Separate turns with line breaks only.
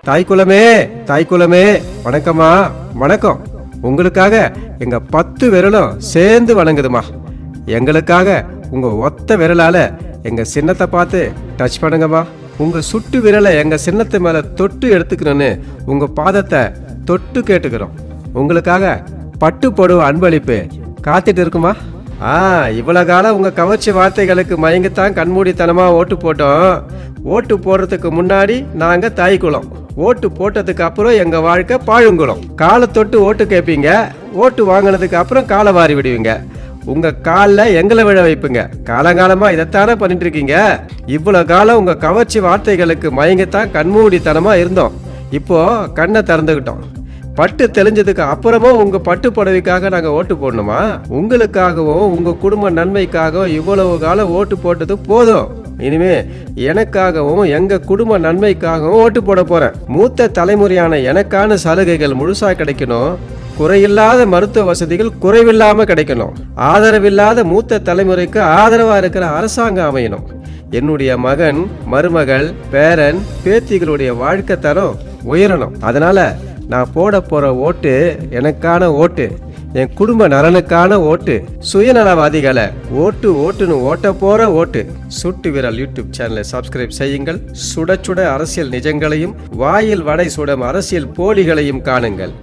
தாய்க்குலமே தாய்க்குலமே வணக்கம்மா. வணக்கம். உங்களுக்காக எங்க 10 விரலும் சேர்ந்து வணங்குதுமா. எங்களுக்காக உங்க ஒத்த விரலால எங்க சின்னத்தை பார்த்து டச் பண்ணுங்கம்மா. உங்க சுட்டு விரலை எங்க சின்னத்து மேல தொட்டு எடுத்துக்கணும்னு உங்க பாதத்தை தொட்டு கேட்டுக்கிறோம். உங்களுக்காக பட்டு போடுவ அன்பளிப்பு காத்துட்டு இருக்குமா. இவ்வளவு காலம் உங்க கவர்ச்சி வார்த்தைகளுக்கு மயங்கித்தான் கண்மூடித்தனமா ஓட்டு போட்டோம். ஓட்டு போடுறதுக்கு முன்னாடி நாங்க தாய்க்குளம், ஓட்டு போட்டதுக்கு அப்புறம் எங்க வாழ்க்கை பாழுங்குளம். காலை தொட்டு ஓட்டு கேட்பீங்க, ஓட்டு வாங்கினதுக்கு அப்புறம் காலை வாரி விடுவீங்க. உங்க காலில் எங்களை விழ வைப்புங்க. காலங்காலமா இதைத்தானே பண்ணிட்டு இருக்கீங்க. இவ்வளவு காலம் உங்க கவர்ச்சி வார்த்தைகளுக்கு மயங்கித்தான் கண்மூடித்தனமா இருந்தோம். இப்போ கண்ணை திறந்துக்கிட்டோம். பட்டு தெளிஞ்சதுக்கு அப்புறமும் உங்க பட்டு புடவைக்காக நாங்க ஓட்டு போடணுமா? உங்களுக்காகவும் உங்க குடும்ப நன்மைக்காகவும் இவ்வளவு காலம் ஓட்டு போட்டது போதும். இனிமே எனக்காகவும் எங்க குடும்ப நன்மைக்காகவும் ஓட்டு போட போறேன். மூத்த தலைமுறையான எனக்கான சலுகைகள் முழுசா கிடைக்கணும். குறையில்லாத மருத்துவ வசதிகள் குறைவில்லாம கிடைக்கணும். ஆதரவில்லாத மூத்த தலைமுறைக்கு ஆதரவா இருக்கிற அரசாங்கம் அமையணும். என்னுடைய மகன், மருமகள், பேரன், பேத்திகளுடைய வாழ்க்கை தரம் உயரணும். அதனால நான் போட போற ஓட்டு எனக்கான ஓட்டு, என் குடும்ப நலனுக்கான ஓட்டு, சுயநலவாதிகளை ஓட்டுன்னு ஓட்ட போற ஓட்டு. சுட்டு விரல் யூடியூப் சேனலை சப்ஸ்கிரைப் செய்யுங்கள். சுட சுட அரசியல் நிஜங்களையும் வாயில் வடை சுடும் அரசியல் போலிகளையும் காணுங்கள்.